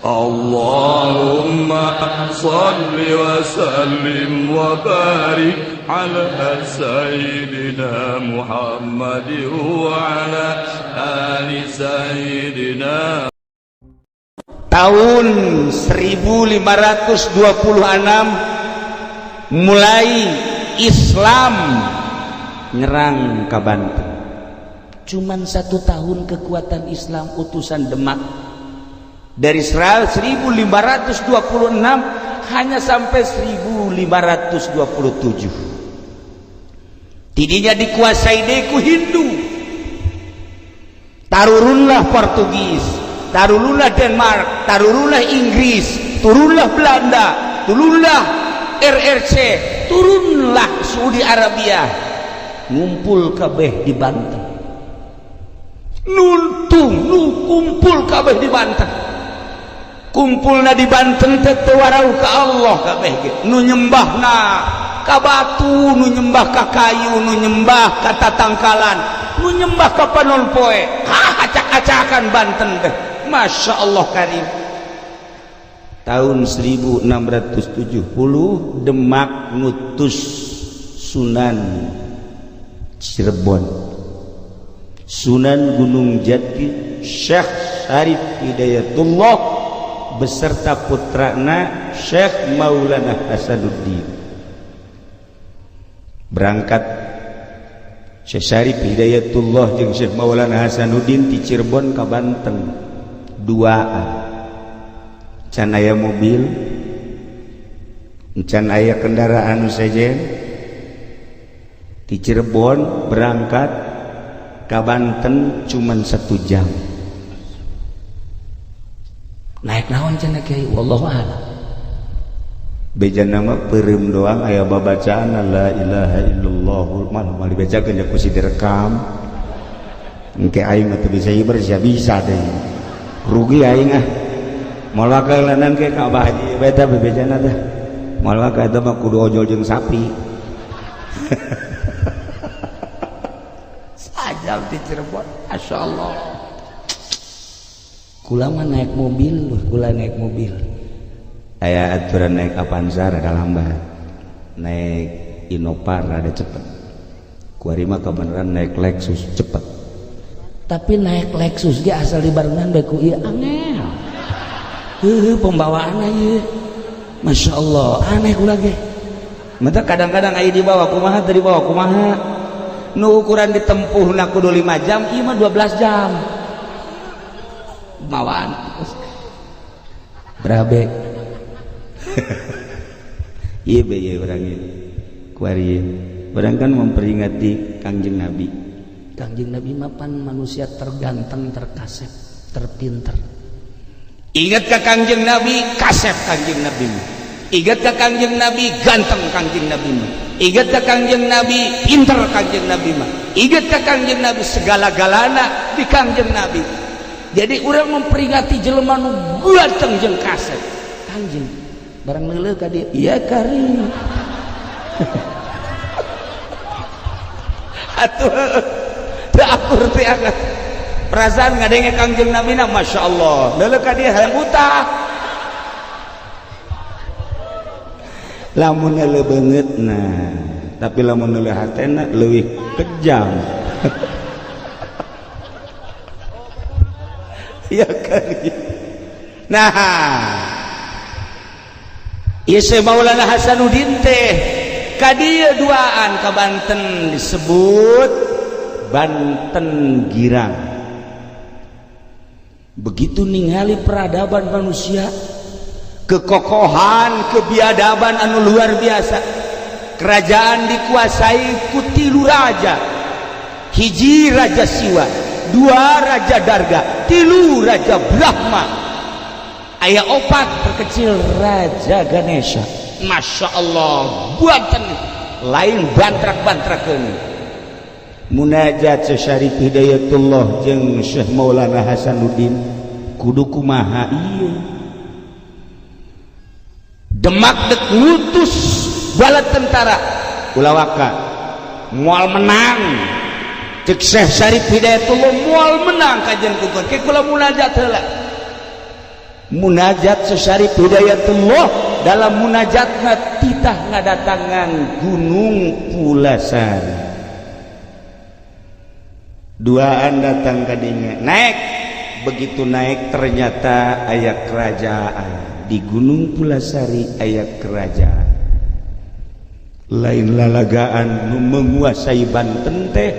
Allahumma salli wa sallim wa barik ala sayyidina Muhammad wa ala ali sayyidina. Tahun 1526 mulai Islam nyerang ke Banten. Cuman 1 tahun kekuatan Islam utusan Demak. Dari 1526 hanya sampai 1527. Tidinya dikuasai deku Hindu. Tarurunlah Portugis, tarurunlah Denmark, tarurunlah Inggris, turunlah Belanda, turunlah RRC, turunlah Saudi Arabia, ngumpul kabeh di Banten. Nuntung kumpul kabeh di Banten. Kumpulna di Banten teh warau ka Allah kabeh ge. Nu nyembahna ka batu, nu nyembah ka kayu, nu nyembah ka tatangkalan, nu nyembah ka panon poe. Acak-acakan Banten teh. Masya Allah karim. Tahun 1670 Demak ngutus Sunan Cirebon, Sunan Gunung Jati, Syekh Syarif Hidayatullah beserta putrana Syekh Maulana Hasanuddin. Berangkat Syekh Syarif Hidayatullah jeung Syekh Maulana Hasanuddin di Cirebon ka Banten duaan. Can aya mobil, can aya kendaraan sejen. Di Cirebon berangkat ka Banten cuman 1 jam. Naik naon cenah Kiai? Wallahu a'lam. Beja nama peureum doang aya babacaan la ilaha illallah mal dibacakeun ku si direkam. Engke aing mah teu bisa ieu bisa teh. Rugi aing ah. Moal wakalanan ke ka Abah Haji beta bebejana teh. Moal waka eta mah kudu ojol jeung sapi. Sajam di Cirebon, masyaallah. Kula mah naik mobil, kula naik mobil. Aya aturan naik Avanza rada lambat. Naik Innova rada cepet. Kuari mah kebenaran naik Lexus cepet. Tapi naik Lexus ge asal dibarengan bae ku ieu angel. Pembawaanna ieu. Masya Allah, aneh kula ge. Mata kadang-kadang aya di bawah kumaha teu di bawah kumaha. Nu ukuran ditempuhna kudu 5 jam, ieu mah 12 jam. Bawaan berabe. Iya be orang ini kuari orang kan memperingati Kangjeng Nabi. Kangjeng Nabi mapan manusia terganteng, terkasep, terpinter. Ingat ke Kangjeng Nabi, kasep Kangjeng Nabi. Ingat ke Kangjeng Nabi, ganteng Kangjeng Nabi. Ingat ke Kangjeng Nabi, pinter Kangjeng Nabi. Ingat ke Kangjeng Nabi, segala-galana di Kangjeng Nabi. Jadi orang memperingati jelema nu ganteng jeung kasep. Kangjeng barang leuleuh ka dieu, iya karim. Atuh teu akur teh angkat. Perasaan ngadenge Kangjeng Nabi na masyaallah. Leuleuh ka dieu hayang utah. Lamun leuleuh beungeutna, tapi lamun leuleuh hatena leuwih kejam. Ya kan. Nah, ieu Syekh Maulana Hasanuddin teh ka dieu duaan ka Banten disebut Banten Girang. Begitu ningali peradaban manusia, kekokohan, kebiadaban anu luar biasa. Kerajaan dikuasai ku 3 raja. Hiji Raja Siwa, 2 Raja Darga, 3 Raja Brahma, aya 4 terkecil Raja Ganesha. Masya Allah, buatan lain bantrak-bantrakeun. Munajat Syekh Syarif Hidayatullah jeung Syekh Maulana Hasanuddin kudu kumaha ieu. Demak dek ngutus bala tentara ulawaka moal menang. Cek Syekh Syarif Hidayatullah moal menang kajian kukur ke kula munajat heula. Munajat Syekh Hidayatullah dalam munajatna titah ngadatangan Gunung Pulasari. Duaan datang kadinya naik. Begitu naik ternyata aya kerajaan di Gunung Pulasari, aya kerajaan. Lain lalagaan nu menguasai Banten teh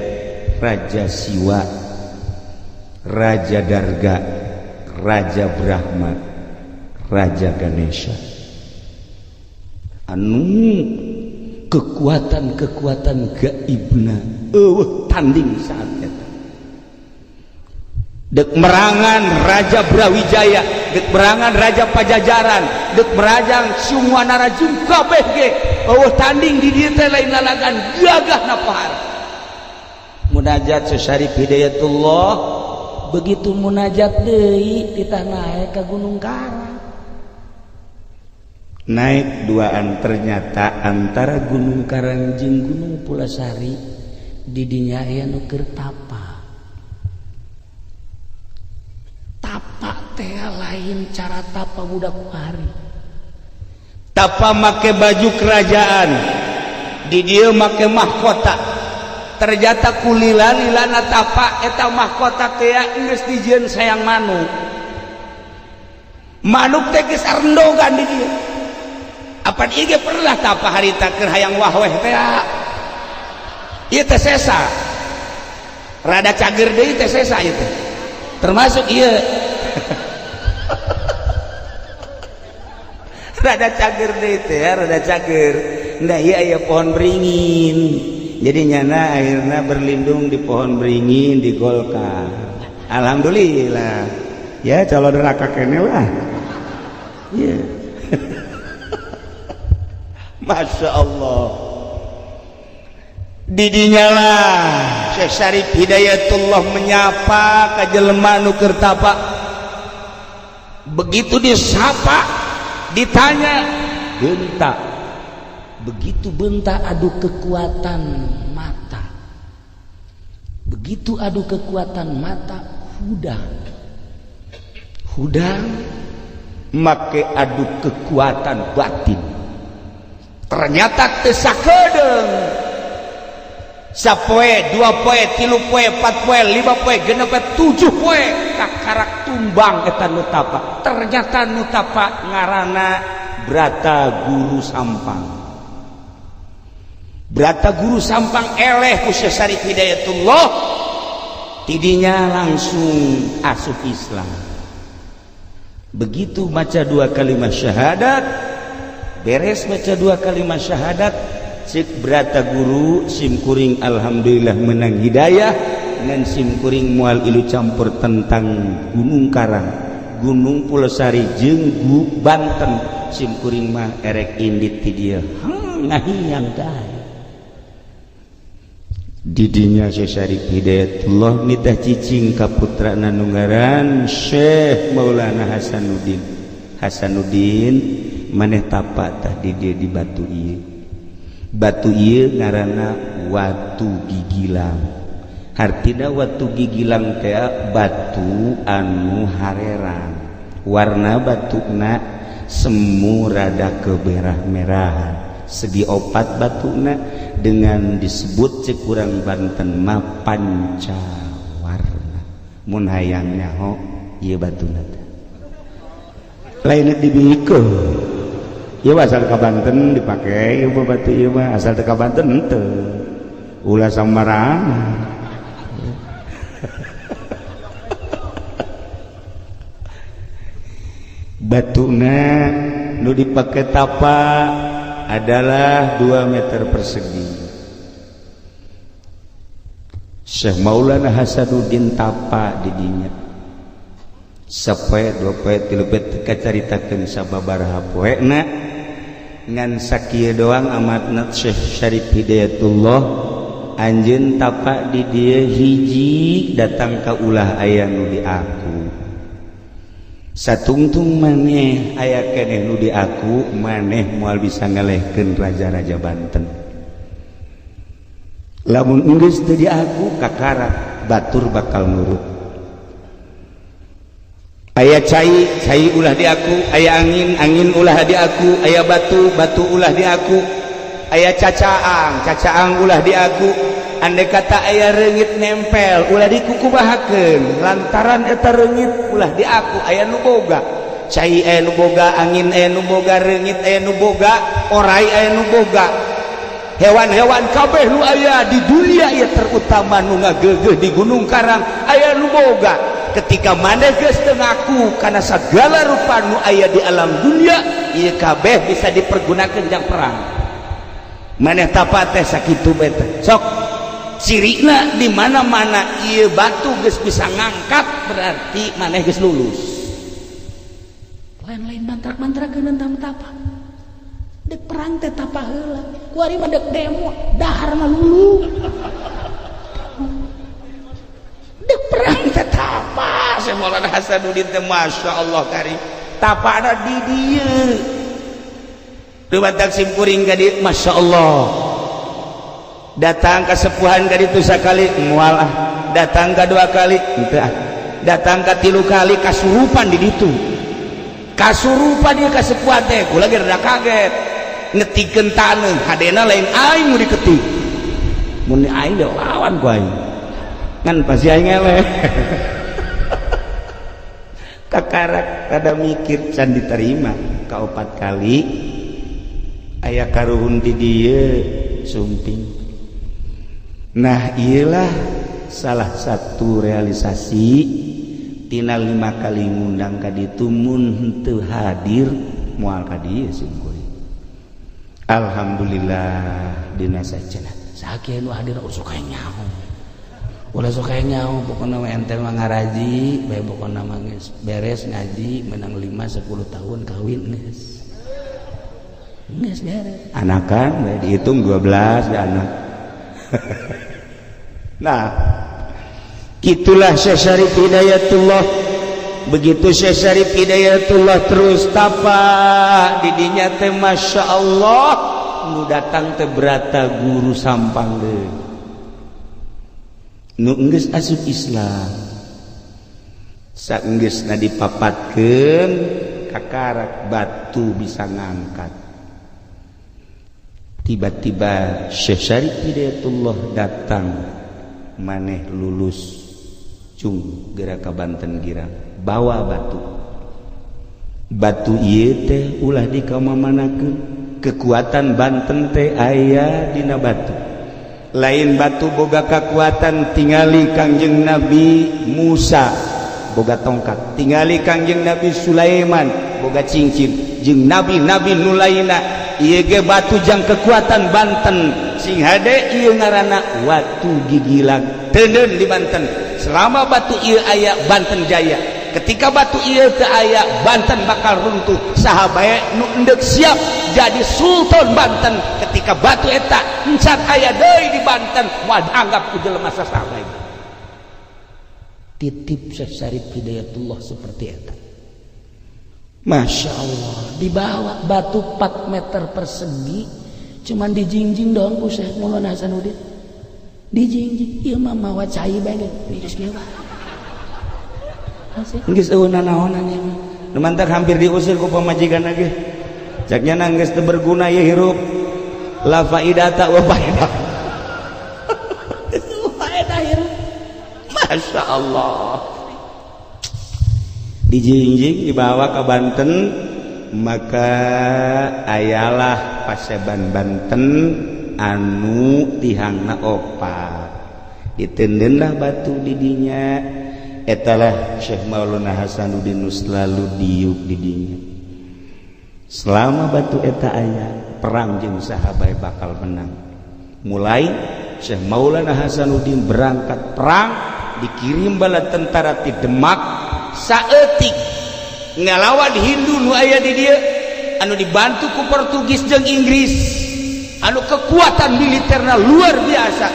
Raja Siwa, Raja Darga, Raja Brahma, Raja Ganesha. Anu kekuatan-kekuatan gaibna tanding saat eta. Dek merangan Raja Brawijaya, dek merangan Raja Pajajaran, dek merangan semua narajum kabeh ge tanding di dieu teh lain lalagan gagahna pahar. Munajat Syekh Hidayatullah begitu munajat deui kita naik ke Gunung Karang. Naik duaan ternyata antara Gunung Karang jeung Gunung Pulasari di dinya aya nu keur tapa. Tapa teh lain cara tapa budak hari. Tapa make baju kerajaan, di dieu make mahkota. Ternyata kulila-lilana tapa eta mahkota teh geus dijieun sayang manuk. Manuk teh geus arendogan di dieu. Apa ieu ge pernah tapa harita keur hayang wahweh teh. Ieu teh sesa. Rada cager deui teh sesa ieu teh. Termasuk ieu. Rada cager deui teh, rada cager. Nah ieu aya pohon beringin. Jadi nyana akhirnya berlindung di pohon beringin di Golkar. Alhamdulillah. Ya calon neraka kene lah. Ya. Masya Allah. Didinya lah Syekh Syarif Hidayatullah menyapa ka jelema nu keur tapa. Begitu disapa, ditanya, "Benta." Begitu benta adu kekuatan mata. Begitu adu kekuatan mata hudang make adu kekuatan batin. Ternyata teu sakedeung. Sapoe, 2 poe, 3 poe, 4 poe, 5 poe, 6 poe, 7 poe kakarak tumbang eta nu tapa. Ternyata nu tapa ngaranna Brata Guru Sampang. Brata Guru Sampang eleh ku Syekh Syarif Hidayatullah, tidinya langsung asup Islam. Begitu baca 2 kalimat syahadat, beres baca 2 kalimat syahadat, cik Brata Guru simkuring alhamdulillah menang hidayah, dengan simkuring moal ilu campur tentang Gunung Karang, Gunung Pulasari jeung Banten. Simkuring mah erek indit ti dieu. Ngahiyang dae. Didinya Syekh Syarif Hidayatullah nitah cicing ka putrana nu ngaran Syekh Maulana Hasanuddin maneh tapa tah di dieu di batu ieu. Batu ieu ngaranna Watu Gigilang. Hartina Watu Gigilang teh batu anu hareran. Warna batuna semu rada kemerah-merahan. Segi 4 batuna dengan disebut cek urang Banten mah pancawarna. Mun hayang nyaho ieu batuna teh. Lain dibikeun. Ieu asal ka Banten dipake ieu batu ieu mah asal teh ka Banten henteu. Ulah samarang. Batuna nu dipake tapa adalah 2 meter persegi. Syekh Maulana Hasanuddin tapa di dinya. Sapoe 2 poe 3 poe kacaritakeun sababaraha poena ngan sakieu doang amatna Syekh Syarif Hidayatullah anjeun tapa di dieu hiji datang ka ulah aya nu di aku. Satungtung maneh aya keneh nu di aku, maneh moal bisa ngalehkeun raja-raja Banten. Lamun geus teu di aku kakara batur bakal nurut. aya cai ulah di aku, aya angin ulah di aku, aya batu ulah di aku, aya cacaang ulah di aku. Andai kata aya reungit nempel ulah dikukubahakeun lantaran eta reungit ulah di aku. Aya nu boga cai, aya nu boga angin, aya nu boga reungit, aya nu boga orai, aya nu boga hewan-hewan kabeh nu aya di dunia ieu terutama nu ngageugeuh di Gunung Karang aya nu boga. Ketika maneh geus teu ngaku kana sagala rupa nu aya di alam dunia ieu kabeh bisa dipergunakeun jang perang. Maneh tapat teh sakitu bae teh sok cirina di mana-mana ieu batu geus bisa ngangkat berarti maneh geus lulus. Lain-lain mantrak-mantrakeun tapa dek perang teh tapa heula kuari mah dek demo dahar mah lulu dek perang teh tapa. Syekh Maulana Hasanuddin teh masyaallah karim tapana di dieu teu batak simkuring ka dieu masyaallah. Datang ke sepuhan ka ditu sakali moal ah, datang ka 2 kali henteu ah, datang ka 3 kali kasurupan di ditu. Kasurupan ieu ka sepuhan teh kula ge rada kaget. Ngetikeun taneuh hadena lain aing nu diketik. Mun aing lawan ku aing. Ngan pasti aing eleh. Kakarak rada mikir can diterima ka 4 kali aya karuhun di dieu sumping. Nah iyalah salah satu realisasi tina 5 kali ngundang ka ditu mun henteu hadir moal ka dieu simkuring. Alhamdulillah dina sacenah sakieu nu hadir urang sok nyaho. Ulah sok nyaho pokona mah ente mah ngaraji bae pokona mah geus beres ngaji menang 5 10 tahun kawin geus. Geus beres. Anakan bae dihitung 12 ya anak. Nah gitulah Syekh Syarif Hidayatullah. Begitu Syekh Syarif Hidayatullah terus tapa didinya teh masya Allah nu datang teh berata guru sampang deh nu enggeus asup Islam saenggeusna dipapatkeun kakarak batu bisa ngangkat. Tiba-tiba Syekh Syarif Hidayatullah datang maneh lulus cung geura ka Banten girang bawa batu ieu teh ulah dikamamanakeun kekuatan Banten teh aya dina batu lain batu boga kekuatan tingali Kangjeng Nabi Musa boga tongkat tingali Kangjeng Nabi Sulaiman boga cincin jeung nabi-nabi nu lainna ieu ge batu jang kekuatan Banten sing hade ieu ngaranna watu gigilang teuneun di Banten. Selama batu ieu aya Banten jaya. Ketika batu ieu teu aya Banten bakal runtuh. Saha bae nu endek siap jadi sultan Banten ketika batu eta encan aya deui di Banten moal anggap ku jelema sasaha bae. Titip Syekh Syarif Hidayatullah seperti eta. Masya Allah dibawa batu 4 meter persegi cuman dijingjing doang ku Syekh Maulana Hasanuddin dijingjing ieu mah mawa cai bae geus kieu geus eueuh naonan ieu mah nu mantak hampir diusir ku pamajikanna ge caknya geus teu berguna ieu hirup la faidata wa faidah itu faedah hirup masya Allah dijingjing dibawa ke Banten maka ayalah paseban Banten anu tihangna opat ditendeunlah batu didinya etalah Syekh Maulana Hasanuddin nu selalu diuk didinya selama batu eta aya perang jeung sahabat bakal menang mulai Syekh Maulana Hasanuddin berangkat perang dikirim bala tentara ti Demak saeutik ngalawan Hindu nu aya di dieu anu dibantu ku Portugis jeung Inggris anu kekuatan militerna luar biasa.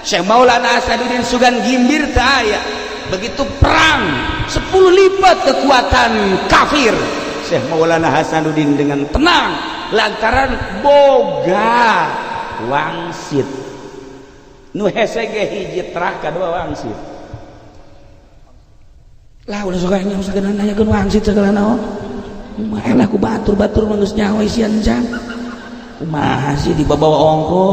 Syekh Maulana Hasanuddin Sugan Gimbir teu aya begitu perang 10 lipat kekuatan kafir Syekh Maulana Hasanuddin dengan tenang lantaran boga wangsit nu hese ge hiji trah kadua wangsit Lah udah sokanya sageuna nanyakeun wangsit segala naon. Kumaha lah ku batur-batur mah geus nyawa isian jang. Kumaha sih dibawa ongko.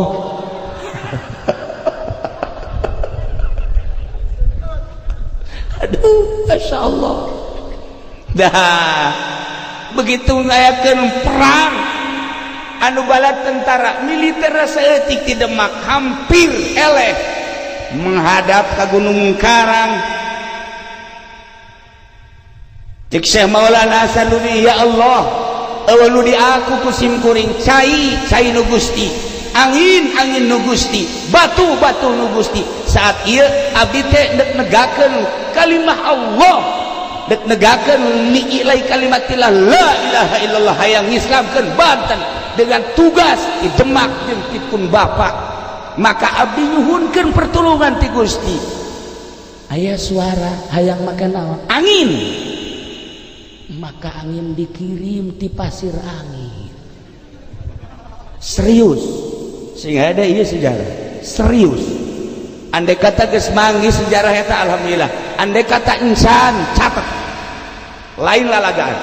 Aduh, Masya Allah. Dah begitu ngayakeun perang anu bala tentara militer saeutik ti Demak hampir eleh menghadap ke Gunung Karang. Cek Syekh Maulana Hasanuddin, ya Allah, eueuh di aku kusim kuring cai nu Gusti, angin nu Gusti, batu nu Gusti. Saat ieu abdi teh dek negakeun kalimah Allah, dek negakeun ni'ilai kalimatillah la ilaha illallah hayang ngislamkeun Banten dengan tugas di Demak jeung tipun Bapak. Maka abdi nyuhunkeun pertolongan ti Gusti. Aya suara hayang make naon? Angin. Maka angin dikirim ti pasir angin. Serius. Sehingga ada ieu sejarah. Serius. Andai kata geus manggi sejarah eta alhamdulillah. Andai kata insan catat. Lain lalagaan.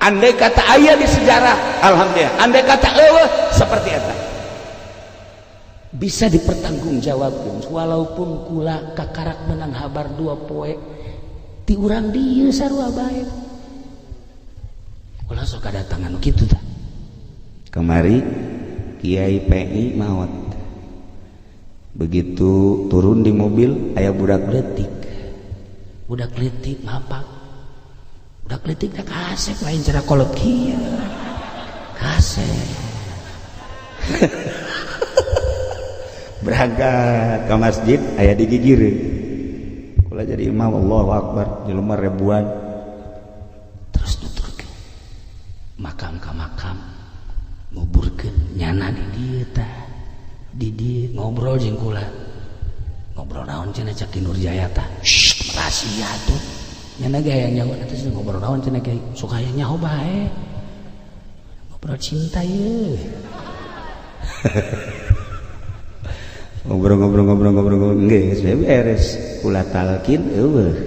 Andai kata aya di sejarah alhamdulillah. Andai kata eueuh seperti eta. Bisa dipertanggungjawabkeun walaupun kula kakarak menang habar 2 poe ti urang dieu sarua bae. Kula sok kadatangan kitu tah. Kemari Kiai PI maot. Begitu turun di mobil aya budak leutik. Budak leutik mapak. Budak leutik teh kasep lain cara kolot kieu. Kasep. Berangkat ke masjid aya digigireun. Kula jadi imam Allahu Akbar jelema ribuan. Terus nuturkeun makam ka makam nguburkeun nyana di dieu tah. Di dieu ngobrol jeung kula. Ngobrol naon cenah cak Nurjaya tah. Rahasia tuh. Nyana ge hayang nyaho eta ngobrol naon cenah Kiai. Sok hayang nyaho bae. Ngobrol cinta ye. Ngobrol geus beres. Kula talkin eueuh.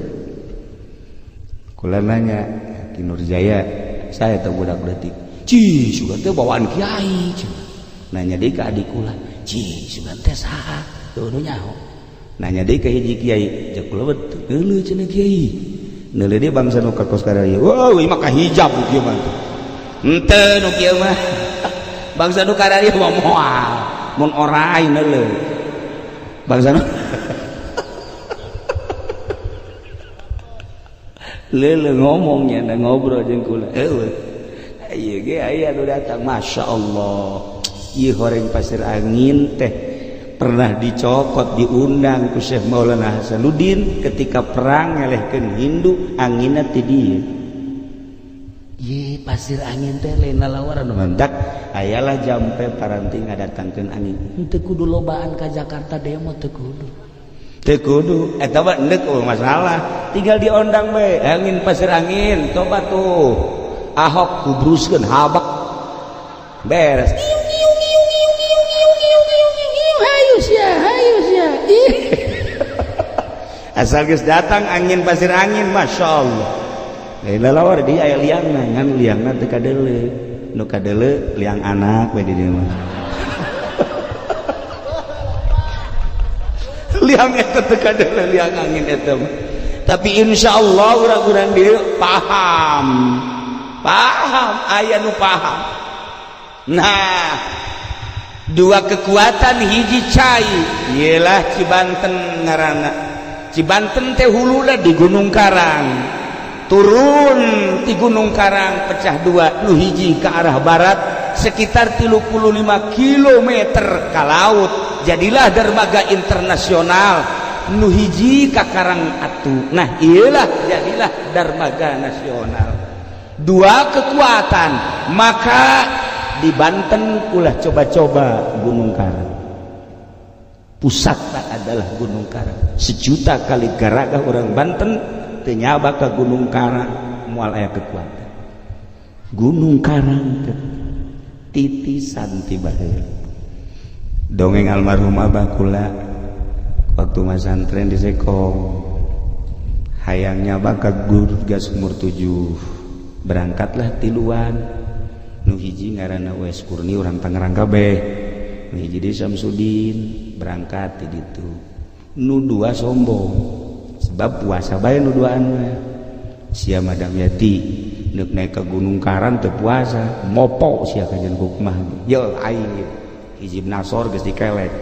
Kula nanya Ki Nurjaya, saya teh budak leutik. Ci, sugan teh bawaan kiai. Nanya deui ka adik kula, ci, sugan teh saha? Teu nu nyaho. Nanya deui ka hiji kiai, cek kula betul. Heuleuh cenah kiai. Neuleuh dia bangsa nu ka kos karaya. Wah, ieu mah kahijab kieu mah. Henteu nu kieu mah. Bangsa nu karaya mah moal. Mun orai neuleuh. Bangsa nu leuleuh ngomongnya na ngobrol jeung kula. Eueuh. Ieu ge aya nu datang Masya Allah. Ieu horeng pasir angin teh pernah dicokot diundang ku Syekh Maulana Hasanuddin ketika perang ngelehkeun Hindu anginna ti dieu. Ieu pasir angin teh lain lalawaran mantak ayalah jampe paranti ngadatangkeun angin. Teu kudu lobaan ka Jakarta demo teu kudu. Teu kudu eta mah endek masalah. Tinggal diondang bae angin pasir angin coba tuh Ahok kubruskeun habak beres. Hayus ya. Asal geus datang angin pasir angin Masya Allah. Lain lalawar di aya liangna ngan liangna teu kadeuleu. Nu kadeuleu liang anak we di dieu mah. Liang eta teu kadeuleu liang angin eta mah. Tapi insyaallah urang-urang dieu paham aya nu paham. Nah, dua kekuatan hiji cai ialah Cibanten ngaranna. Cibanten teh huluna di Gunung Karang. Turun di Gunung Karang pecah dua, nu hiji ke arah barat sekitar 35 km ke laut. Jadilah dermaga internasional. Nu hiji ka Karang Atu. Nah, iyalah jadilah dermaga nasional. Dua kekuatan, maka di Banten ulah coba-coba Gunung Karang. Pusatnya adalah Gunung Karang. 1 juta kali garagah orang Banten ternyaba ke Gunung Karang moal aya kekuatan. Gunung Karang titisan ti baheula. Dongeng almarhum abah kula waktu waktu masantren di Sekong hayangnya bakat guru gas umur 7 berangkatlah tiluan nu hiji ngaranna Wes Kurni urang Tangerang kabeh nu hiji di Samsudin berangkat di ditu nu dua sombong sebab puasa bae nu duaan mah sia Madam Yati neuk naik ke Gunung Karan teu puasa mopo sia kajian hukmah yo aing hijib nasor geus dikelek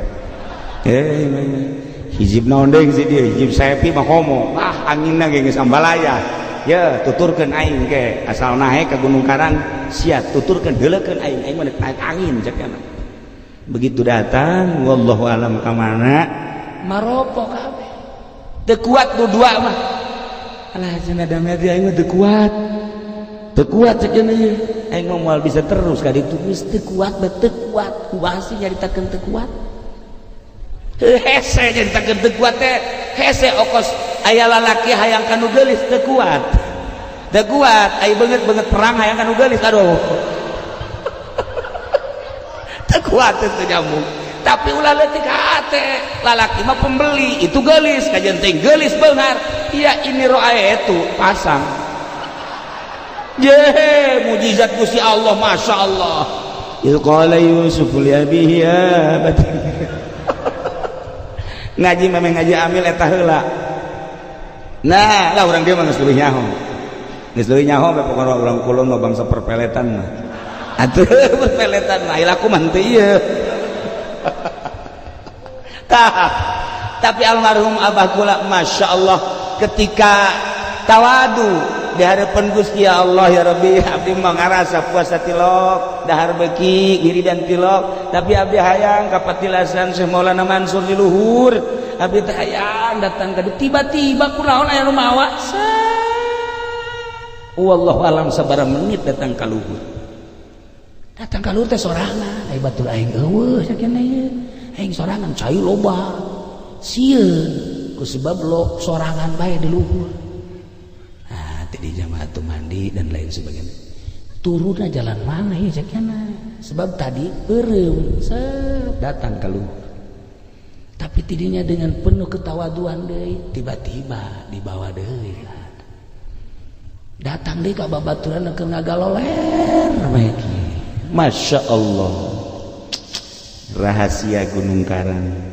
hijib naondeng si dia hijib sepi mah homo anginna ge geus ambalaya ya tuturkeun aing ke asal naik ke Gunung Karang sia tuturkeun heuleukeun aing mah naik angin cenah begitu datang wallahu alam ka mana maropo kabeh teu kuat nu dua mah alah cenah damai aing mah teu kuat cenah ieu aing mah moal bisa terus ka ditu geus teu kuat kumaha sih nyaritakeun teu kuat hese nyaritakeun teu kuat teh hese okos aya lalaki hayang kanu geulis teu kuat aya beungeut perang hayang kanu geulis aduh teu kuat teu nyambung tapi ulah leutik hate lalaki mah pembeli itu geulis kajian teh geulis beungar iya ini roae itu pasang ye mujizat Gusti Allah masyaallah il qala Yusuf li abihi ya ngaji memang ngaji amil eta heula nah lah urang dia mah geus leuwih nyaho pokona urang kulon mah bangsa perpeletan mah atuh perpeletan mah ilaku mah teu ieu tapi almarhum abah kula masyaallah ketika tawadu di hadapan Gusti ya Allah ya Rabbi abdi mah ngarasa puasa tilok dahar beki wiridan tilok tapi abdi hayang ka patilasan Syekh Maulana Mansur di luhur abdi teh hayang datang ka tiba-tiba kunaon aya nu mawa wallahu alam sabaraha menit datang ka luhur teh sorangan ai batur aing eueuh sakieu aing sorangan cai loba sieun ku sebab lo sorangan bae di luhur di jamaah mandi dan lain sebagainya turunnya jalan mana ya ceknya sebab tadi eureum datang keluar tapi tidinya dengan penuh ketawaduan deui tiba-tiba dibawa deui datang deui ka babaturan ke ngagaloler masya Allah rahasia Gunung Karang